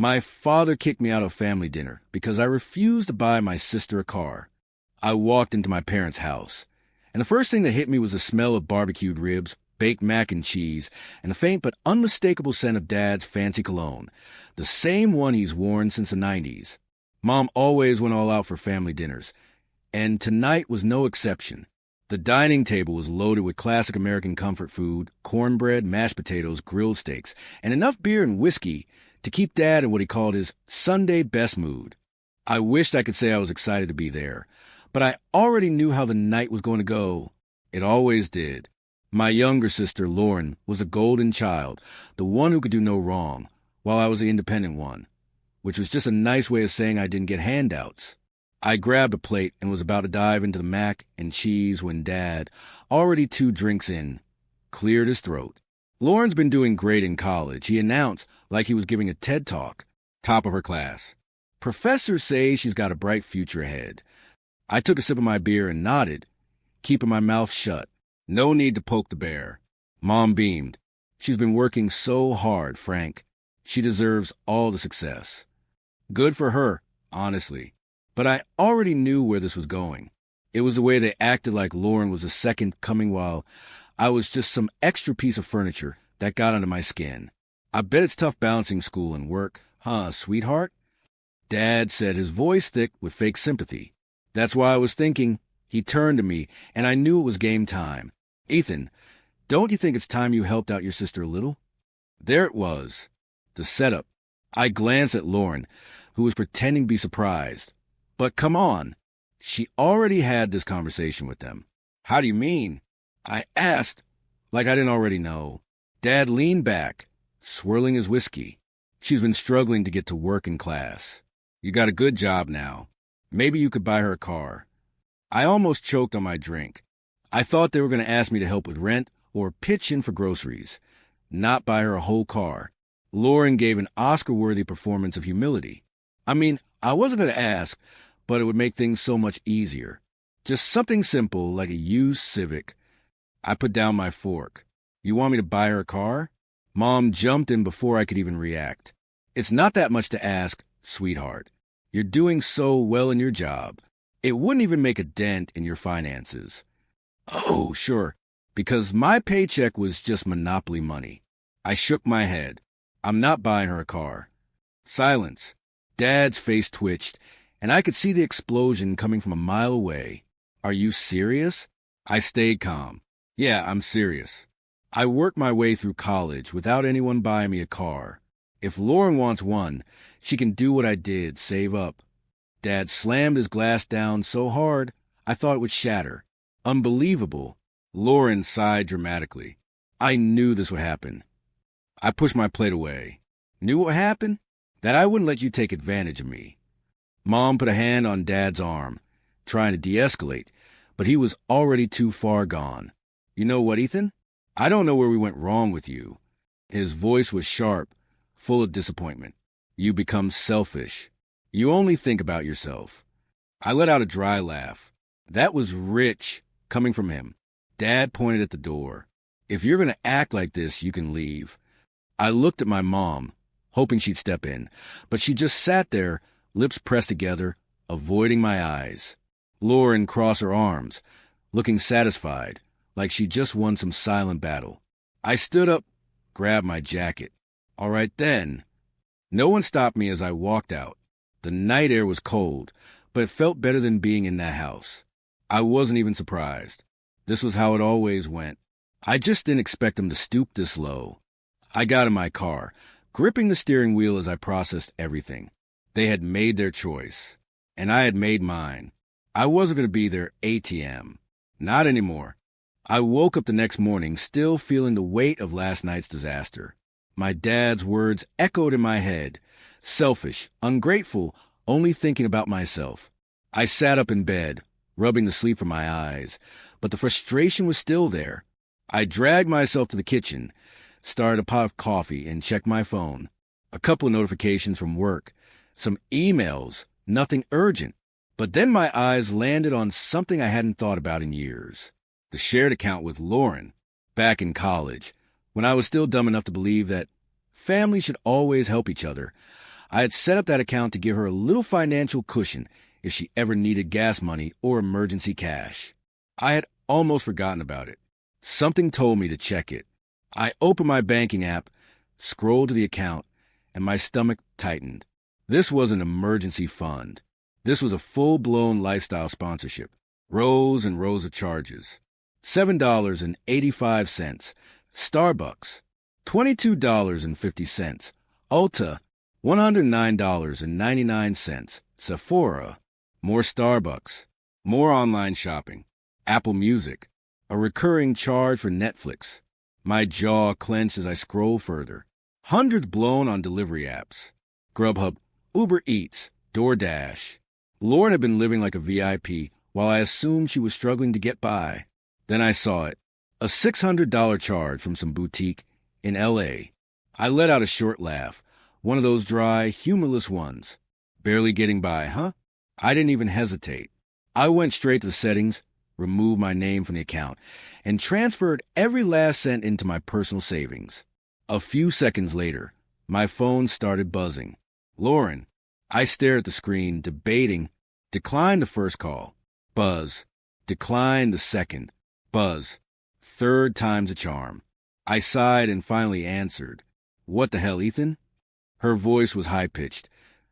My father kicked me out of family dinner because I refused to buy my sister a car. I walked into my parents' house, and the first thing that hit me was the smell of barbecued ribs, baked mac and cheese, and the faint but unmistakable scent of Dad's fancy cologne, the same one he's worn since the 90s. Mom always went all out for family dinners, and tonight was no exception. The dining table was loaded with classic American comfort food, cornbread, mashed potatoes, grilled steaks, and enough beer and whiskey to keep Dad in what he called his Sunday best mood. I wished I could say I was excited to be there, but I already knew how the night was going to go. It always did. My younger sister, Lauren, was a golden child, the one who could do no wrong, while I was the independent one, which was just a nice way of saying I didn't get handouts. I grabbed a plate and was about to dive into the mac and cheese when Dad, already 2 drinks in, cleared his throat. Lauren's been doing great in college, he announced like he was giving a TED Talk, top of her class. Professors say she's got a bright future ahead. I took a sip of my beer and nodded, keeping my mouth shut. No need to poke the bear. Mom beamed. She's been working so hard, Frank. She deserves all the success. Good for her, honestly. But I already knew where this was going. It was the way they acted like Lauren was a second coming while I was just some extra piece of furniture that got under my skin. I bet it's tough balancing school and work, huh, sweetheart? Dad said, his voice thick with fake sympathy. That's why I was thinking. He turned to me, and I knew it was game time. Ethan, don't you think it's time you helped out your sister a little? There it was, the setup. I glanced at Lauren, who was pretending to be surprised. But come on, she already had this conversation with them. How do you mean? I asked, like I didn't already know. Dad leaned back, swirling his whiskey. She's been struggling to get to work in class. You got a good job now. Maybe you could buy her a car. I almost choked on my drink. I thought they were going to ask me to help with rent or pitch in for groceries, not buy her a whole car. Lauren gave an Oscar-worthy performance of humility. I mean, I wasn't going to ask, but it would make things so much easier. Just something simple like a used Civic. I put down my fork. You want me to buy her a car? Mom jumped in before I could even react. It's not that much to ask, sweetheart. You're doing so well in your job. It wouldn't even make a dent in your finances. Oh, sure, because my paycheck was just monopoly money. I shook my head. I'm not buying her a car. Silence. Dad's face twitched, and I could see the explosion coming from a mile away. Are you serious? I stayed calm. Yeah, I'm serious. I worked my way through college without anyone buying me a car. If Lauren wants one, she can do what I did, save up. Dad slammed his glass down so hard, I thought it would shatter. Unbelievable. Lauren sighed dramatically. I knew this would happen. I pushed my plate away. Knew what would happen? That I wouldn't let you take advantage of me. Mom put a hand on Dad's arm, trying to de-escalate, but he was already too far gone. You know what, Ethan? I don't know where we went wrong with you. His voice was sharp, full of disappointment. You become selfish. You only think about yourself. I let out a dry laugh. That was rich, coming from him. Dad pointed at the door. If you're going to act like this, you can leave. I looked at my mom, hoping she'd step in, but she just sat there, lips pressed together, avoiding my eyes. Lauren crossed her arms, looking satisfied, like she just won some silent battle. I stood up, grabbed my jacket. All right then. No one stopped me as I walked out. The night air was cold, but it felt better than being in that house. I wasn't even surprised. This was how it always went. I just didn't expect them to stoop this low. I got in my car, gripping the steering wheel as I processed everything. They had made their choice, and I had made mine. I wasn't going to be their ATM. Not anymore. I woke up the next morning still feeling the weight of last night's disaster. My dad's words echoed in my head. Selfish, ungrateful, only thinking about myself. I sat up in bed, rubbing the sleep from my eyes, but the frustration was still there. I dragged myself to the kitchen, started a pot of coffee, and checked my phone. A couple of notifications from work, some emails, nothing urgent. But then my eyes landed on something I hadn't thought about in years. The shared account with Lauren, back in college, when I was still dumb enough to believe that families should always help each other. I had set up that account to give her a little financial cushion if she ever needed gas money or emergency cash. I had almost forgotten about it. Something told me to check it. I opened my banking app, scrolled to the account, and my stomach tightened. This was an emergency fund. This was a full-blown lifestyle sponsorship. Rows and rows of charges. $7.85. Starbucks. $22.50. Ulta. $109.99. Sephora. More Starbucks. More online shopping. Apple Music. A recurring charge for Netflix. My jaw clenched as I scrolled further. Hundreds blown on delivery apps. Grubhub, Uber Eats, DoorDash. Lauren had been living like a VIP while I assumed she was struggling to get by. Then I saw it. A $600 charge from some boutique in L.A. I let out a short laugh, one of those dry, humorless ones. Barely getting by, huh? I didn't even hesitate. I went straight to the settings, removed my name from the account, and transferred every last cent into my personal savings. A few seconds later, my phone started buzzing. Lauren. I stared at the screen, debating. Decline the first call. Buzz. Decline the second. Buzz. Third time's a charm. I sighed and finally answered. What the hell, Ethan? Her voice was high-pitched,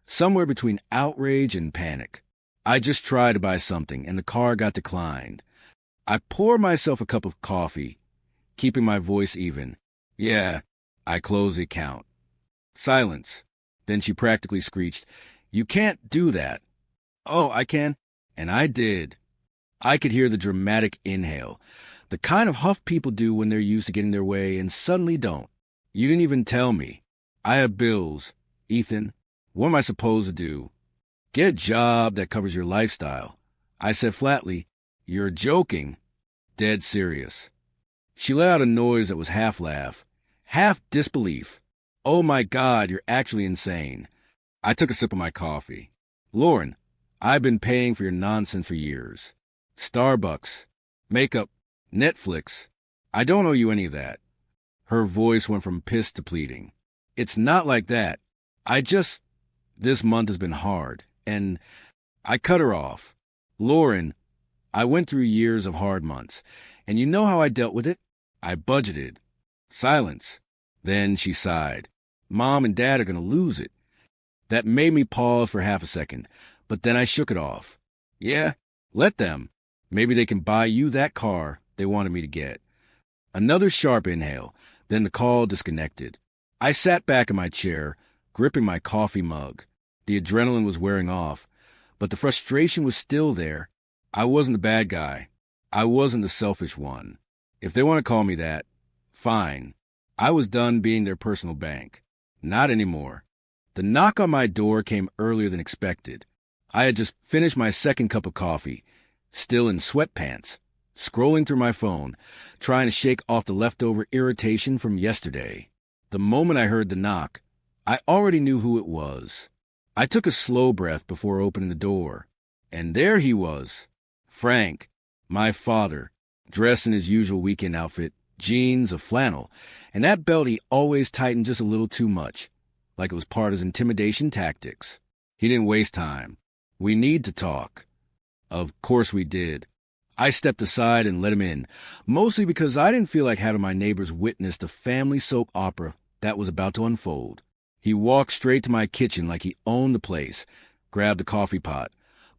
somewhere between outrage and panic. I just tried to buy something, and the car got declined. I poured myself a cup of coffee, keeping my voice even. Yeah, I closed the account. Silence. Then she practically screeched, You can't do that. Oh, I can. And I did. I could hear the dramatic inhale, the kind of huff people do when they're used to getting their way and suddenly don't. You didn't even tell me. I have bills. Ethan, what am I supposed to do? Get a job that covers your lifestyle. I said flatly, You're joking. Dead serious. She let out a noise that was half laugh, half disbelief. Oh my God, you're actually insane. I took a sip of my coffee. Lauren, I've been paying for your nonsense for years. Starbucks, makeup, Netflix. I don't owe you any of that. Her voice went from pissed to pleading. It's not like that. This month has been hard, and I cut her off. Lauren, I went through years of hard months, and you know how I dealt with it? I budgeted. Silence. Then she sighed. Mom and Dad are going to lose it. That made me pause for half a second, but then I shook it off. Yeah, let them. Maybe they can buy you that car they wanted me to get. Another sharp inhale, then the call disconnected. I sat back in my chair, gripping my coffee mug. The adrenaline was wearing off, but the frustration was still there. I wasn't the bad guy. I wasn't the selfish one. If they want to call me that, fine. I was done being their personal bank. Not anymore. The knock on my door came earlier than expected. I had just finished my second cup of coffee, still in sweatpants, scrolling through my phone, trying to shake off the leftover irritation from yesterday. The moment I heard the knock, I already knew who it was. I took a slow breath before opening the door, and there he was, Frank, my father, dressed in his usual weekend outfit, jeans, a flannel, and that belt he always tightened just a little too much, like it was part of his intimidation tactics. He didn't waste time. We need to talk. Of course we did. I stepped aside and let him in, mostly because I didn't feel like having my neighbors witness the family soap opera that was about to unfold. He walked straight to my kitchen like he owned the place, grabbed a coffee pot,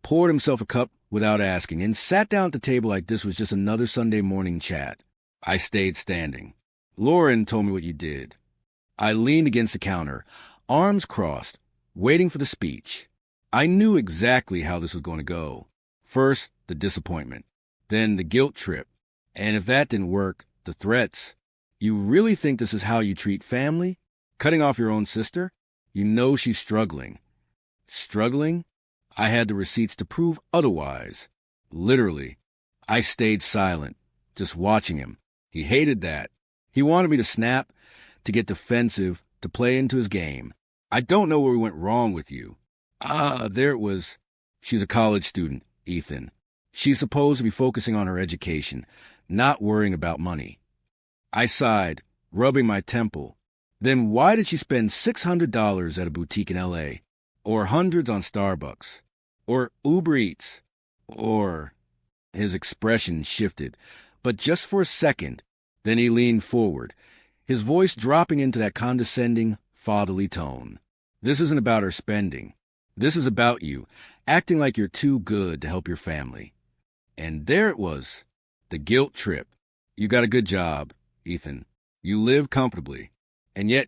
poured himself a cup without asking, and sat down at the table like this was just another Sunday morning chat. I stayed standing. Lauren told me what you did. I leaned against the counter, arms crossed, waiting for the speech. I knew exactly how this was going to go. First, the disappointment. Then the guilt trip. And if that didn't work, the threats. You really think this is how you treat family? Cutting off your own sister? You know she's struggling. Struggling? I had the receipts to prove otherwise. Literally. I stayed silent, just watching him. He hated that. He wanted me to snap, to get defensive, to play into his game. I don't know where we went wrong with you. There it was. She's a college student, Ethan. She's supposed to be focusing on her education, not worrying about money. I sighed, rubbing my temple. Then why did she spend $600 at a boutique in LA? Or hundreds on Starbucks? Or Uber Eats? Or... His expression shifted, but just for a second. Then he leaned forward, his voice dropping into that condescending, fatherly tone. This isn't about her spending. This is about you, acting like you're too good to help your family. And there it was, the guilt trip. You got a good job, Ethan. You live comfortably. And yet,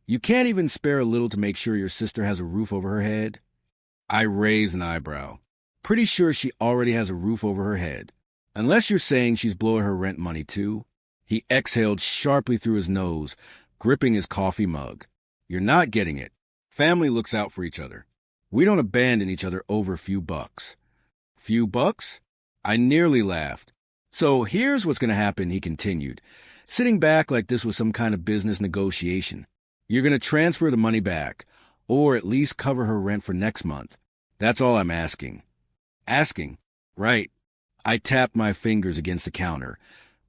you can't even spare a little to make sure your sister has a roof over her head? I raised an eyebrow. Pretty sure she already has a roof over her head. Unless you're saying she's blowing her rent money too. He exhaled sharply through his nose, gripping his coffee mug. You're not getting it. Family looks out for each other. We don't abandon each other over a few bucks. Few bucks? I nearly laughed. So here's what's going to happen, he continued, sitting back like this was some kind of business negotiation. You're going to transfer the money back, or at least cover her rent for next month. That's all I'm asking. Asking? Right. I tapped my fingers against the counter,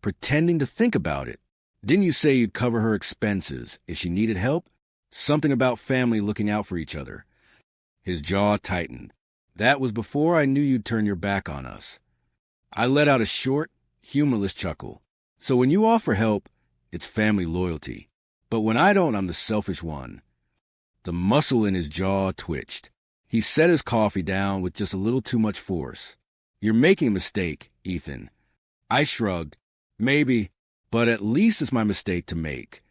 pretending to think about it. Didn't you say you'd cover her expenses if she needed help? Something about family looking out for each other. His jaw tightened. That was before I knew you'd turn your back on us. I let out a short, humorless chuckle. So when you offer help, it's family loyalty. But when I don't, I'm the selfish one. The muscle in his jaw twitched. He set his coffee down with just a little too much force. You're making a mistake, Ethan. I shrugged. Maybe, but at least it's my mistake to make.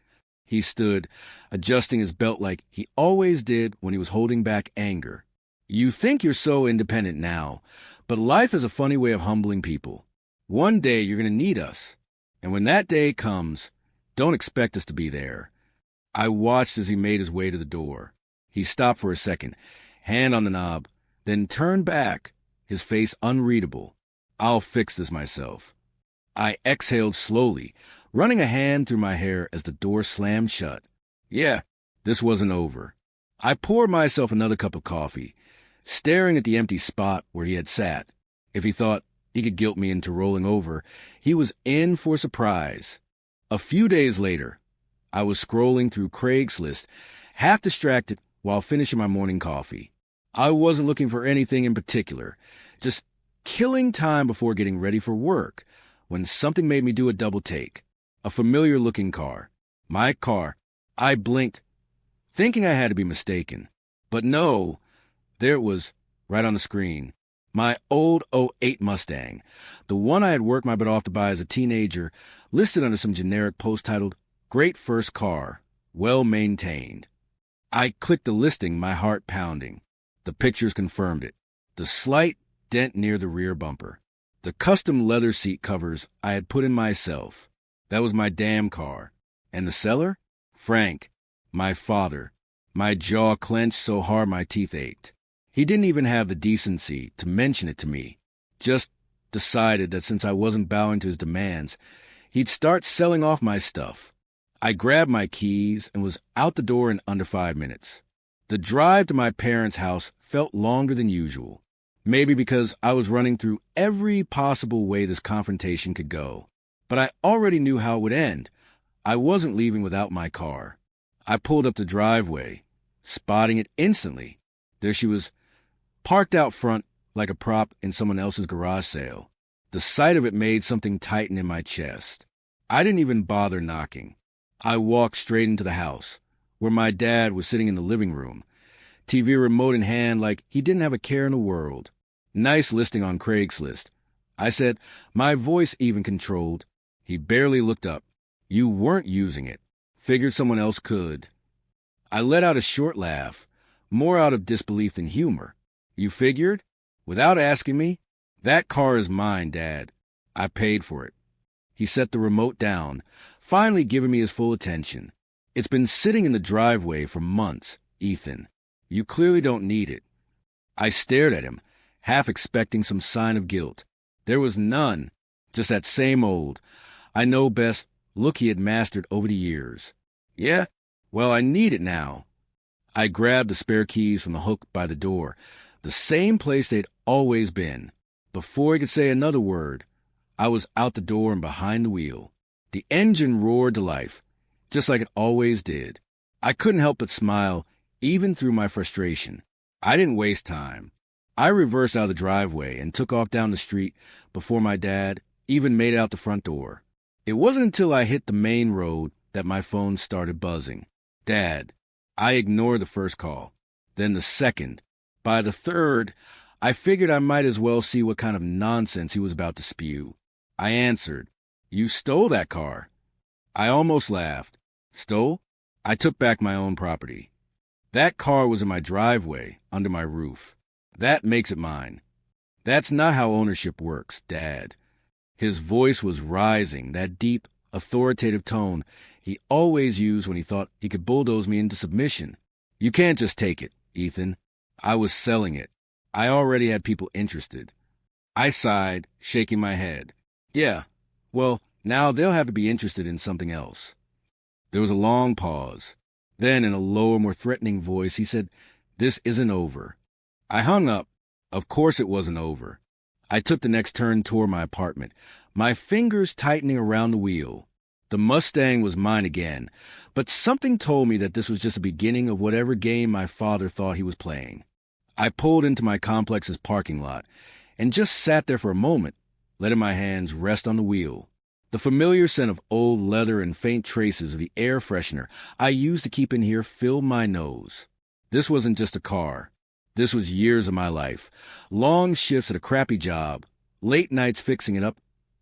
He stood, adjusting his belt like he always did when he was holding back anger. You think you're so independent now, but life is a funny way of humbling people. One day you're going to need us. And when that day comes, don't expect us to be there. I watched as he made his way to the door. He stopped for a second, hand on the knob, then turned back, his face unreadable. I'll fix this myself. I exhaled slowly, running a hand through my hair as the door slammed shut. Yeah, this wasn't over. I poured myself another cup of coffee, staring at the empty spot where he had sat. If he thought he could guilt me into rolling over, he was in for a surprise. A few days later, I was scrolling through Craigslist, half distracted while finishing my morning coffee. I wasn't looking for anything in particular, just killing time before getting ready for work, when something made me do a double take. A familiar-looking car. My car. I blinked, thinking I had to be mistaken. But no, there it was, right on the screen. My old '08 Mustang, the one I had worked my butt off to buy as a teenager, listed under some generic post titled, Great First Car, Well Maintained. I clicked the listing, my heart pounding. The pictures confirmed it. The slight dent near the rear bumper. The custom leather seat covers I had put in myself. That was my damn car. And the seller? Frank, my father. My jaw clenched so hard my teeth ached. He didn't even have the decency to mention it to me. Just decided that since I wasn't bowing to his demands, he'd start selling off my stuff. I grabbed my keys and was out the door in under 5 minutes. The drive to my parents' house felt longer than usual. Maybe because I was running through every possible way this confrontation could go. But I already knew how it would end. I wasn't leaving without my car. I pulled up the driveway, spotting it instantly. There she was, parked out front like a prop in someone else's garage sale. The sight of it made something tighten in my chest. I didn't even bother knocking. I walked straight into the house, where my dad was sitting in the living room, TV remote in hand like he didn't have a care in the world. Nice listing on Craigslist. I said, my voice even controlled. He barely looked up. You weren't using it. Figured someone else could. I let out a short laugh, more out of disbelief than humor. You figured? Without asking me? That car is mine, Dad. I paid for it. He set the remote down, finally giving me his full attention. It's been sitting in the driveway for months, Ethan. You clearly don't need it. I stared at him, half expecting some sign of guilt. There was none, just that same old, I know best look he had mastered over the years. Yeah? Well, I need it now. I grabbed the spare keys from the hook by the door, the same place they'd always been. Before he could say another word, I was out the door and behind the wheel. The engine roared to life, just like it always did. I couldn't help but smile, even through my frustration. I didn't waste time. I reversed out of the driveway and took off down the street before my dad even made it out the front door. It wasn't until I hit the main road that my phone started buzzing. Dad. I ignored the first call, then the second. By the third, I figured I might as well see what kind of nonsense he was about to spew. I answered, "You stole that car." I almost laughed. Stole? I took back my own property. That car was in my driveway, under my roof. That makes it mine. That's not how ownership works, Dad. His voice was rising, that deep, authoritative tone he always used when he thought he could bulldoze me into submission. You can't just take it, Ethan. I was selling it. I already had people interested. I sighed, shaking my head. Yeah, well, now they'll have to be interested in something else. There was a long pause. Then, in a lower, more threatening voice, he said, "This isn't over." I hung up. Of course it wasn't over. I took the next turn toward my apartment, my fingers tightening around the wheel. The Mustang was mine again, but something told me that this was just the beginning of whatever game my father thought he was playing. I pulled into my complex's parking lot and just sat there for a moment, letting my hands rest on the wheel. The familiar scent of old leather and faint traces of the air freshener I used to keep in here filled my nose. This wasn't just a car. This was years of my life. Long shifts at a crappy job, late nights fixing it up,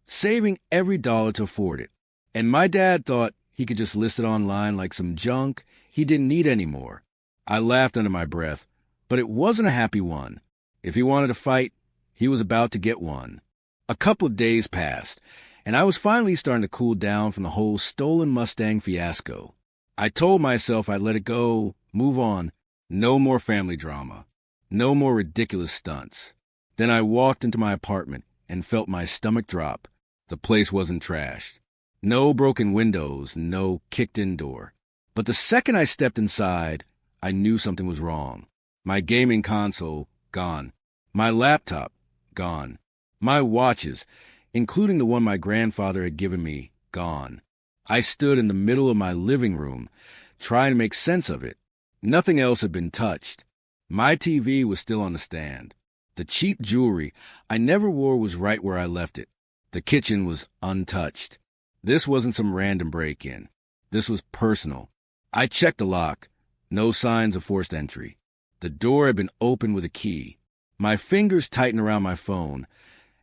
saving every dollar to afford it. And my dad thought he could just list it online like some junk he didn't need anymore. I laughed under my breath, but it wasn't a happy one. If he wanted a fight, he was about to get one. A couple of days passed, and I was finally starting to cool down from the whole stolen Mustang fiasco. I told myself I'd let it go, move on, no more family drama, no more ridiculous stunts. Then I walked into my apartment and felt my stomach drop. The place wasn't trashed. No broken windows, no kicked-in door. But the second I stepped inside, I knew something was wrong. My gaming console, gone. My laptop, gone. My watches, including the one my grandfather had given me, gone. I stood in the middle of my living room, trying to make sense of it. Nothing else had been touched. My TV was still on the stand. The cheap jewelry I never wore was right where I left it. The kitchen was untouched. This wasn't some random break-in. This was personal. I checked the lock. No signs of forced entry. The door had been opened with a key. My fingers tightened around my phone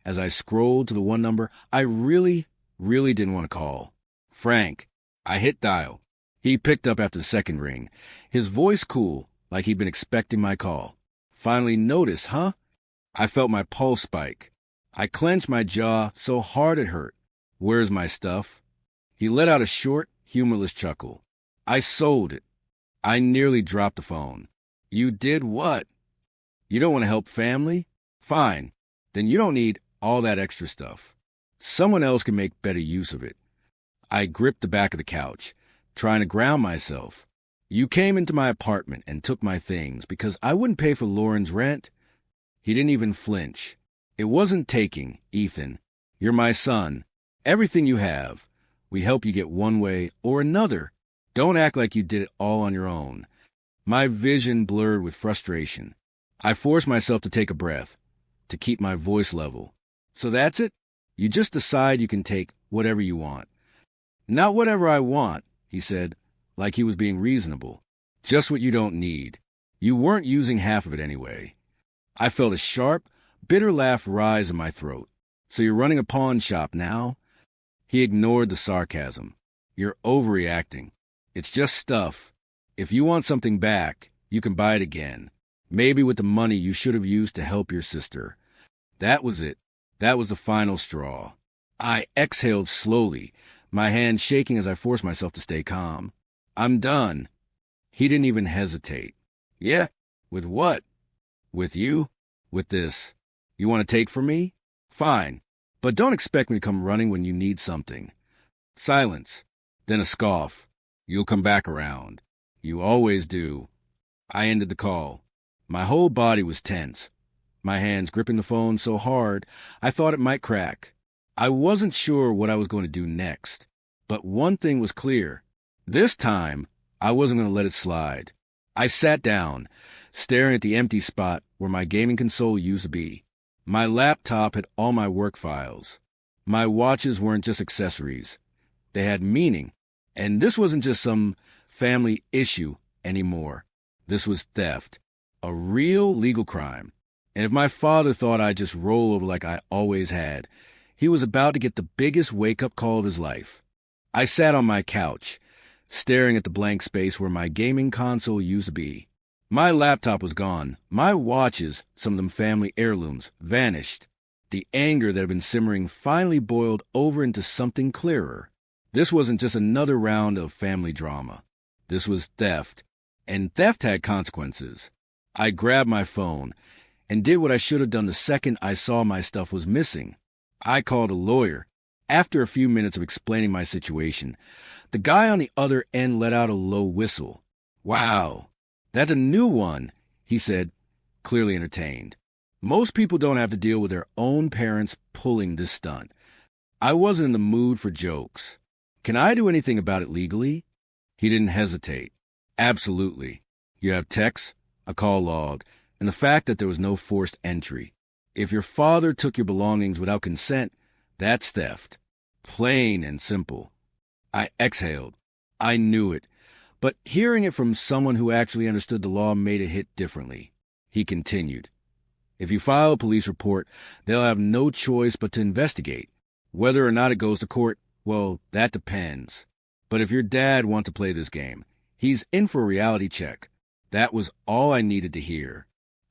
as I scrolled to the one number I really didn't want to call. Frank. I hit dial. He picked up after the second ring, his voice cool, like he'd been expecting my call. Finally noticed, huh? I felt my pulse spike. I clenched my jaw so hard it hurt. "Where's my stuff?" He let out a short, humorless chuckle. I sold it. I nearly dropped the phone. "You did what?" "You don't want to help family? Fine. Then you don't need all that extra stuff. Someone else can make better use of it." I gripped the back of the couch, trying to ground myself. "You came into my apartment and took my things because I wouldn't pay for Lauren's rent." He didn't even flinch. "It wasn't taking, Ethan. You're my son. Everything you have. We help you get one way or another. Don't act like you did it all on your own." My vision blurred with frustration. I forced myself to take a breath, to keep my voice level. "So that's it? You just decide you can take whatever you want." "Not whatever I want," he said, like he was being reasonable. "Just what you don't need. You weren't using half of it anyway." I felt a sharp, bitter laugh rise in my throat. "So you're running a pawn shop now?" He ignored the sarcasm. "You're overreacting. It's just stuff. If you want something back, you can buy it again. Maybe with the money you should have used to help your sister." That was it. That was the final straw. I exhaled slowly, my hand shaking as I forced myself to stay calm. "I'm done." He didn't even hesitate. "Yeah? With what?" "With you? With this. You want to take from me? Fine. But don't expect me to come running when you need something." Silence. Then a scoff. "You'll come back around. You always do." I ended the call. My whole body was tense, my hands gripping the phone so hard I thought it might crack. I wasn't sure what I was going to do next, but one thing was clear. This time, I wasn't going to let it slide. I sat down, staring at the empty spot where my gaming console used to be. My laptop had all my work files. My watches weren't just accessories. They had meaning. And this wasn't just some family issue anymore. This was theft. A real legal crime. And if my father thought I'd just roll over like I always had, he was about to get the biggest wake-up call of his life. I sat on my couch, staring at the blank space where my gaming console used to be. My laptop was gone. My watches, some of them family heirlooms, vanished. The anger that had been simmering finally boiled over into something clearer. This wasn't just another round of family drama. This was theft, and theft had consequences. I grabbed my phone and did what I should have done the second I saw my stuff was missing. I called a lawyer. After a few minutes of explaining my situation, the guy on the other end let out a low whistle. "Wow, that's a new one," he said, clearly entertained. Most people don't have to deal with their own parents pulling this stunt. I wasn't in the mood for jokes. "Can I do anything about it legally?" He didn't hesitate. "Absolutely. You have texts, a call log, and the fact that there was no forced entry. If your father took your belongings without consent, that's theft. Plain and simple." I exhaled. I knew it. But hearing it from someone who actually understood the law made it hit differently. He continued. "If you file a police report, they'll have no choice but to investigate. Whether or not it goes to court, well, that depends. But if your dad wants to play this game, he's in for a reality check." That was all I needed to hear.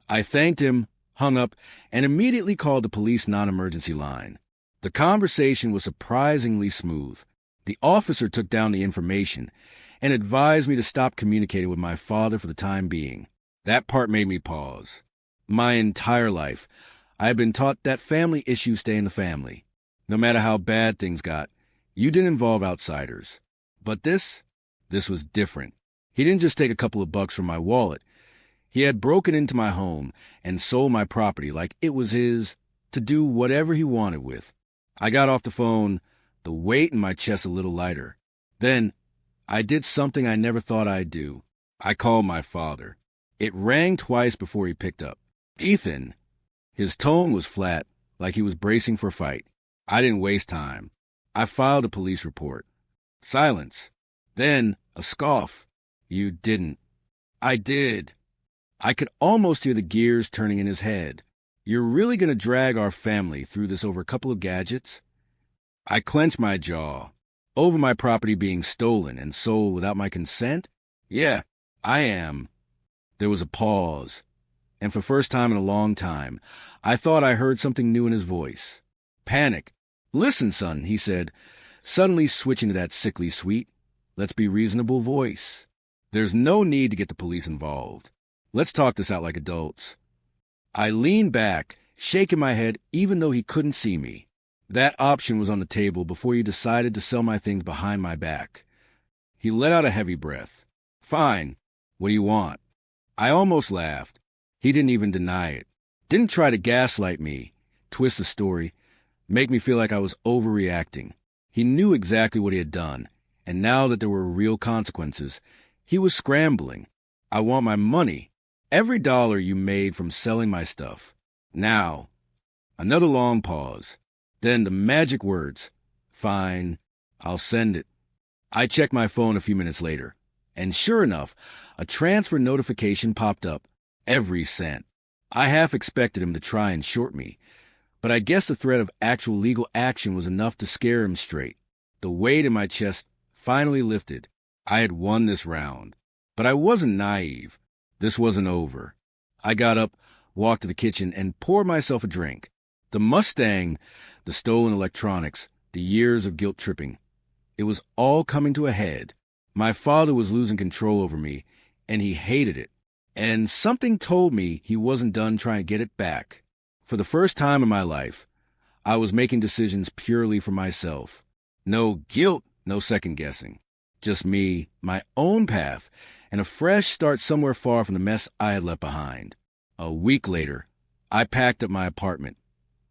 I thanked him, hung up, and immediately called the police non-emergency line. The conversation was surprisingly smooth. The officer took down the information and advised me to stop communicating with my father for the time being. That part made me pause. My entire life, I had been taught that family issues stay in the family. No matter how bad things got, you didn't involve outsiders. But this was different. He didn't just take a couple of bucks from my wallet. He had broken into my home and sold my property like it was his to do whatever he wanted with. I got off the phone, the weight in my chest a little lighter. Then I did something I never thought I'd do. I called my father. It rang twice before he picked up. "Ethan." His tone was flat, like he was bracing for a fight. I didn't waste time. I filed a police report. Silence. Then a scoff. "You didn't." "I did." I could almost hear the gears turning in his head. "You're really going to drag our family through this over a couple of gadgets?" I clenched my jaw. Over my property being stolen and sold without my consent? "Yeah, I am." There was a pause, and for the first time in a long time, I thought I heard something new in his voice. Panic. "Listen, son," he said, suddenly switching to that sickly sweet, let's be reasonable voice. "There's no need to get the police involved. Let's talk this out like adults." I leaned back, shaking my head even though he couldn't see me. That option was on the table before he decided to sell my things behind my back. He let out a heavy breath. "Fine. What do you want?" I almost laughed. He didn't even deny it. Didn't try to gaslight me, twist the story, make me feel like I was overreacting. He knew exactly what he had done, and now that there were real consequences, he was scrambling. "I want my money. Every dollar you made from selling my stuff. Now." Another long pause. Then the magic words. "Fine. I'll send it." I checked my phone a few minutes later, and sure enough, a transfer notification popped up. Every cent. I half expected him to try and short me, but I guess the threat of actual legal action was enough to scare him straight. The weight in my chest finally lifted. I had won this round. But I wasn't naive. This wasn't over. I got up, walked to the kitchen, and poured myself a drink. The Mustang, the stolen electronics, the years of guilt tripping. It was all coming to a head. My father was losing control over me, and he hated it. And something told me he wasn't done trying to get it back. For the first time in my life, I was making decisions purely for myself. No guilt, no second guessing. Just me, my own path, and a fresh start somewhere far from the mess I had left behind. A week later, I packed up my apartment,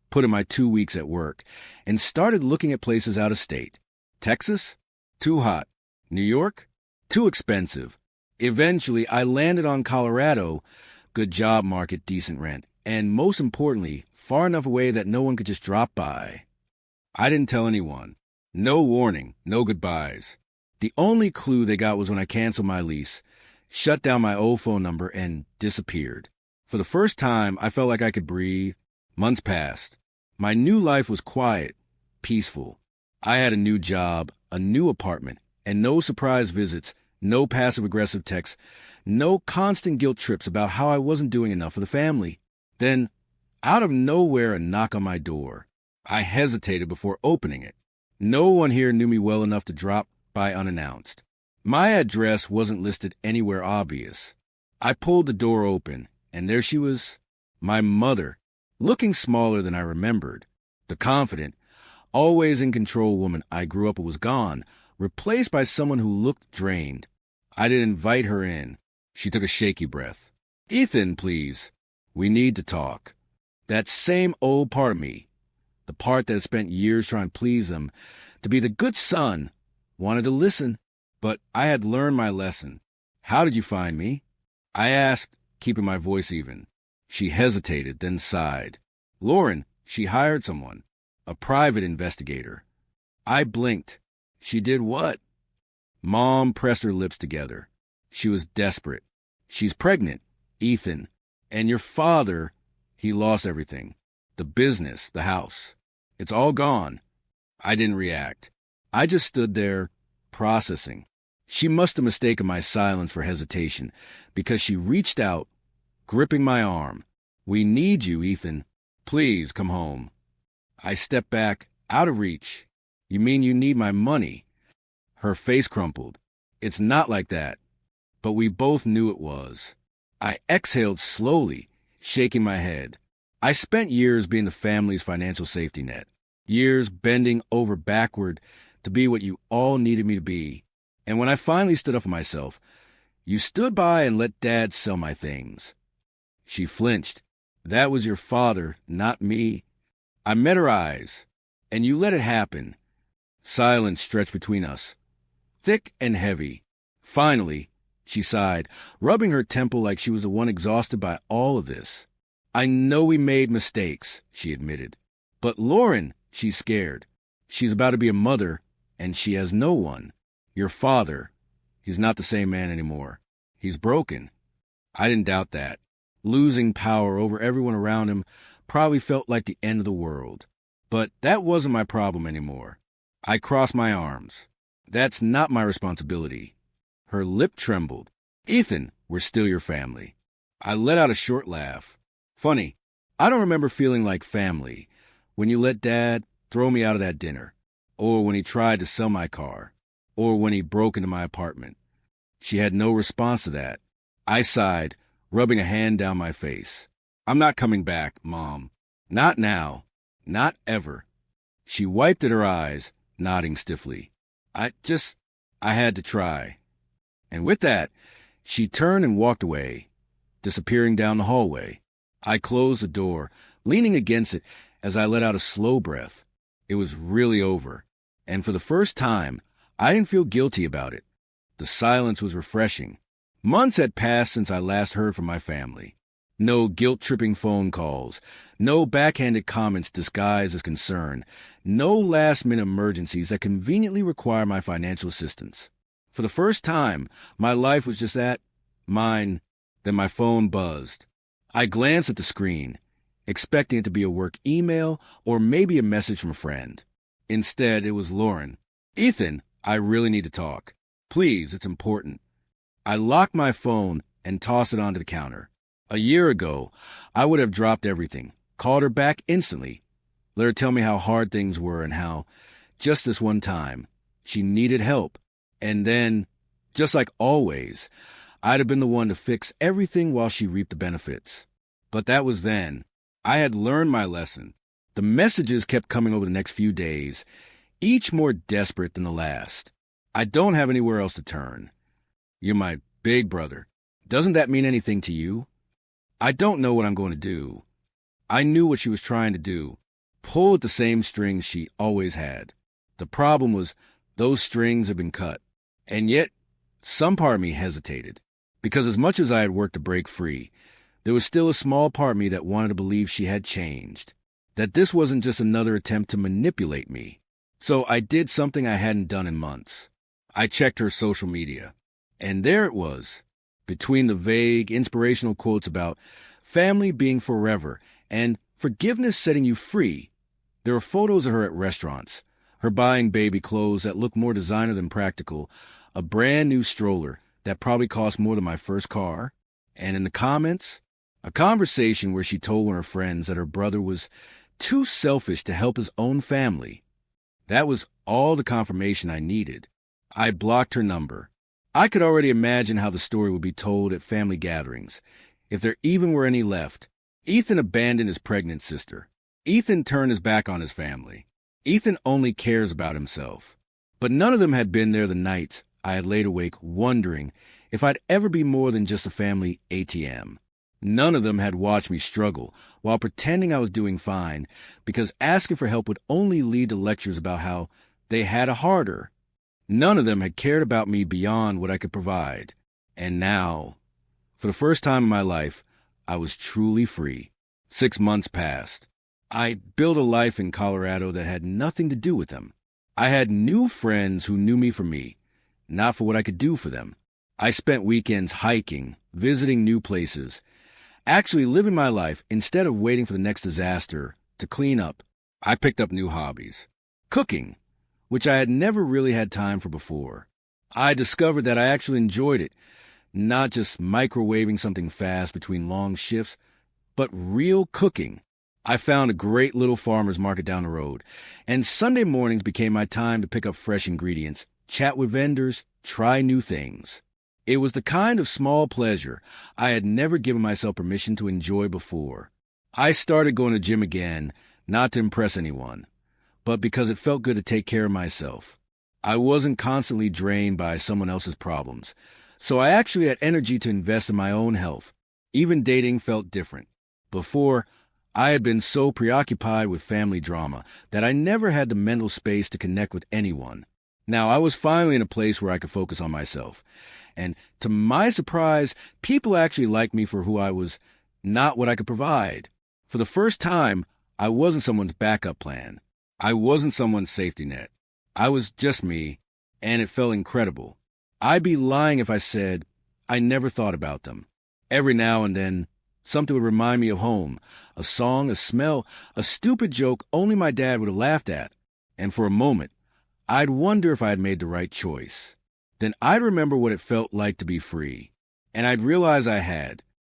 put in my 2 weeks at work, and started looking at places out of state. Texas? Too hot. New York? Too expensive. Eventually, I landed on Colorado, good job market, decent rent, and most importantly, far enough away that no one could just drop by. I didn't tell anyone. No warning, no goodbyes. The only clue they got was when I canceled my lease, shut down my old phone number, and disappeared. For the first time, I felt like I could breathe. Months passed. My new life was quiet, peaceful. I had a new job, a new apartment, and no surprise visits, no passive-aggressive texts, no constant guilt trips about how I wasn't doing enough for the family. Then, out of nowhere, a knock on my door. I hesitated before opening it. No one here knew me well enough to drop by unannounced. My address wasn't listed anywhere obvious. I pulled the door open, and there she was, my mother, looking smaller than I remembered. The confident, always in control woman I grew up with was gone, replaced by someone who looked drained. I didn't invite her in. She took a shaky breath. "Ethan, please. We need to talk." That same old part of me, the part that had spent years trying to please him, to be the good son, wanted to listen. But I had learned my lesson. "How did you find me?" I asked, keeping my voice even. She hesitated, then sighed. "Lauren, she hired someone. A private investigator." I blinked. "She did what?" Mom pressed her lips together. She was desperate. "She's pregnant, Ethan. And your father, he lost everything. The business, the house. It's all gone." I didn't react. I just stood there, processing. She must have mistaken my silence for hesitation, because she reached out, gripping my arm. "We need you, Ethan. Please come home." I stepped back, out of reach. "You mean you need my money?" Her face crumpled. "It's not like that." But we both knew it was. I exhaled slowly, shaking my head. I spent years being the family's financial safety net. Years bending over backward to be what you all needed me to be. And when I finally stood up for myself, you stood by and let Dad sell my things. She flinched. "That was your father, not me." I met her eyes. "And you let it happen." Silence stretched between us, thick and heavy. Finally, she sighed, rubbing her temple like she was the one exhausted by all of this. "I know we made mistakes," she admitted. "But Lauren," she's scared. "She's about to be a mother, and she has no one. Your father, he's not the same man anymore. He's broken." I didn't doubt that. Losing power over everyone around him probably felt like the end of the world. But that wasn't my problem anymore. I crossed my arms. "That's not my responsibility." Her lip trembled. "Ethan, we're still your family." I let out a short laugh. "Funny, I don't remember feeling like family when you let Dad throw me out of that dinner, or when he tried to sell my car, or when he broke into my apartment." She had no response to that. I sighed, rubbing a hand down my face. "I'm not coming back, Mom. Not now. Not ever." She wiped at her eyes, nodding stiffly. I had to try." And with that, she turned and walked away, disappearing down the hallway. I closed the door, leaning against it as I let out a slow breath. It was really over. And for the first time, I didn't feel guilty about it. The silence was refreshing. Months had passed since I last heard from my family. No guilt-tripping phone calls, no backhanded comments disguised as concern, no last-minute emergencies that conveniently require my financial assistance. For the first time, my life was just that, mine. Then my phone buzzed. I glanced at the screen, expecting it to be a work email or maybe a message from a friend. Instead, it was Lauren. "Ethan, I really need to talk. Please, it's important." I locked my phone and tossed it onto the counter. A year ago, I would have dropped everything, called her back instantly, let her tell me how hard things were and how, just this one time, she needed help. And then, just like always, I'd have been the one to fix everything while she reaped the benefits. But that was then. I had learned my lesson. The messages kept coming over the next few days, each more desperate than the last. "I don't have anywhere else to turn. You're my big brother. Doesn't that mean anything to you? I don't know what I'm going to do." I knew what she was trying to do, pull at the same strings she always had. The problem was those strings had been cut. And yet, Some part of me hesitated, because as much as I had worked to break free, there was still a small part of me that wanted to believe she had changed, that this wasn't just another attempt to manipulate me. So I did something I hadn't done in months. I checked her social media, and there it was, between the vague, inspirational quotes about family being forever and forgiveness setting you free. There were photos of her at restaurants, her buying baby clothes that looked more designer than practical, a brand new stroller that probably cost more than my first car, and in the comments, a conversation where she told one of her friends that her brother was too selfish to help his own family. That was all the confirmation I needed. I blocked her number. I could already imagine how the story would be told at family gatherings, if there even were any left. Ethan abandoned his pregnant sister. Ethan turned his back on his family. Ethan only cares about himself. But none of them had been there the nights I had laid awake wondering if I'd ever be more than just a family ATM. None of them had watched me struggle while pretending I was doing fine, because asking for help would only lead to lectures about how they had it harder. None of them had cared about me beyond what I could provide. And now, for the first time in my life, I was truly free. 6 months passed. I built a life in Colorado that had nothing to do with them. I had new friends who knew me for me, not for what I could do for them. I spent weekends hiking, visiting new places, actually living my life instead of waiting for the next disaster to clean up. I picked up new hobbies. Cooking, which I had never really had time for before. I discovered that I actually enjoyed it, not just microwaving something fast between long shifts, but real cooking. I found a great little farmer's market down the road, and Sunday mornings became my time to pick up fresh ingredients, chat with vendors, try new things. It was the kind of small pleasure I had never given myself permission to enjoy before. I started going to the gym again, not to impress anyone, but because it felt good to take care of myself. I wasn't constantly drained by someone else's problems, so I actually had energy to invest in my own health. Even dating felt different. Before, I had been so preoccupied with family drama that I never had the mental space to connect with anyone. Now I was finally in a place where I could focus on myself. And to my surprise, people actually liked me for who I was, not what I could provide. For the first time, I wasn't someone's backup plan. I wasn't someone's safety net. I was just me, and it felt incredible. I'd be lying if I said I never thought about them. Every now and then, something would remind me of home, a song, a smell, a stupid joke only my dad would have laughed at. And for a moment, I'd wonder if I had made the right choice. Then I'd remember what it felt like to be free. And I'd realize I had.